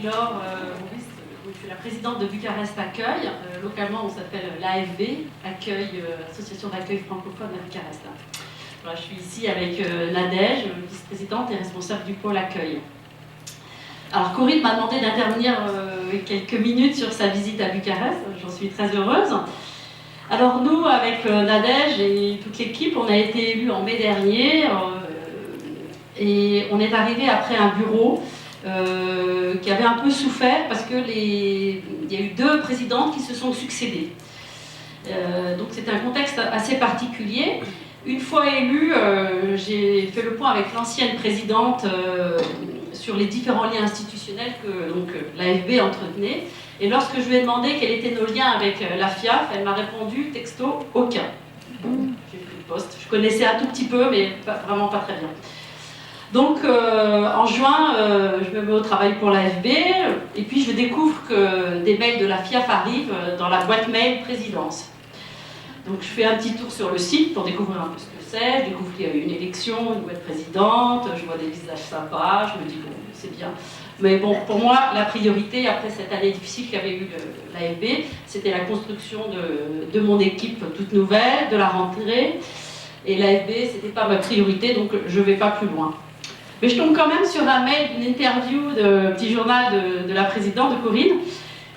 Laure Maurice, je suis la présidente de Bucarest Accueil. Localement, on s'appelle l'AFB, Association d'accueil francophone à Bucarest. Voilà, je suis ici avec Nadège, vice-présidente et responsable du pôle accueil. Alors Corinne m'a demandé d'intervenir quelques minutes sur sa visite à Bucarest, j'en suis très heureuse. Alors nous, avec Nadège et toute l'équipe, on a été élus en mai dernier et on est arrivé après un bureau qui avait un peu souffert parce que il y a eu 2 présidentes qui se sont succédées. Donc c'est un contexte assez particulier. Une fois élue, j'ai fait le point avec l'ancienne présidente sur les différents liens institutionnels que l'AFB entretenait. Et lorsque je lui ai demandé quels étaient nos liens avec la FIAF, elle m'a répondu texto « aucun ». J'ai pris le poste. Je connaissais un tout petit peu, mais vraiment pas très bien. Donc en juin, je me mets au travail pour l'AFB, et puis je découvre que des mails de la FIAF arrivent dans la boîte mail présidence. Donc je fais un petit tour sur le site pour découvrir un peu ce que c'est. Je découvre qu'il y a eu une élection, une nouvelle présidente, je vois des visages sympas, je me dis bon, c'est bien. Mais bon, pour moi, la priorité, après cette année difficile qu'avait eu l'AFB, c'était la construction de mon équipe toute nouvelle, de la rentrée. Et l'AFB, c'était pas ma priorité, donc je vais pas plus loin. Mais je tombe quand même sur un mail d'une interview de petit journal de la présidente, de Corinne,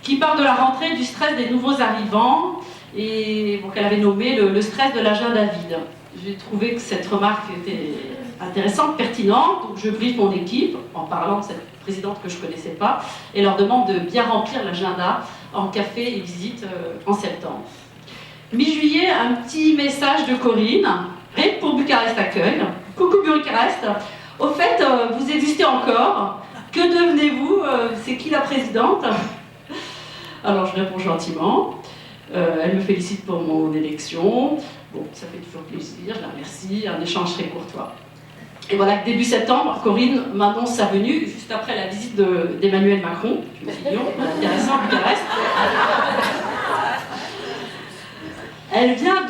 qui parle de la rentrée, du stress des nouveaux arrivants, et bon, qu'elle avait nommé le stress de l'agenda vide. J'ai trouvé que cette remarque était intéressante, pertinente, donc je briefe mon équipe en parlant de cette présidente que je ne connaissais pas, et leur demande de bien remplir l'agenda en café et visite en septembre. Mi-juillet, un petit message de Corinne, rien que pour Bucarest Accueil. Coucou Bucarest, au fait, vous existez encore, que devenez-vous, c'est qui la présidente? Alors je réponds gentiment. Elle me félicite pour mon élection. Bon, ça fait toujours plaisir, je la remercie, un échange très courtois. Et voilà que début septembre, Corinne m'annonce sa venue, juste après la visite d'Emmanuel Macron. Je me suis dit, intéressant, Bucarest. Elle vient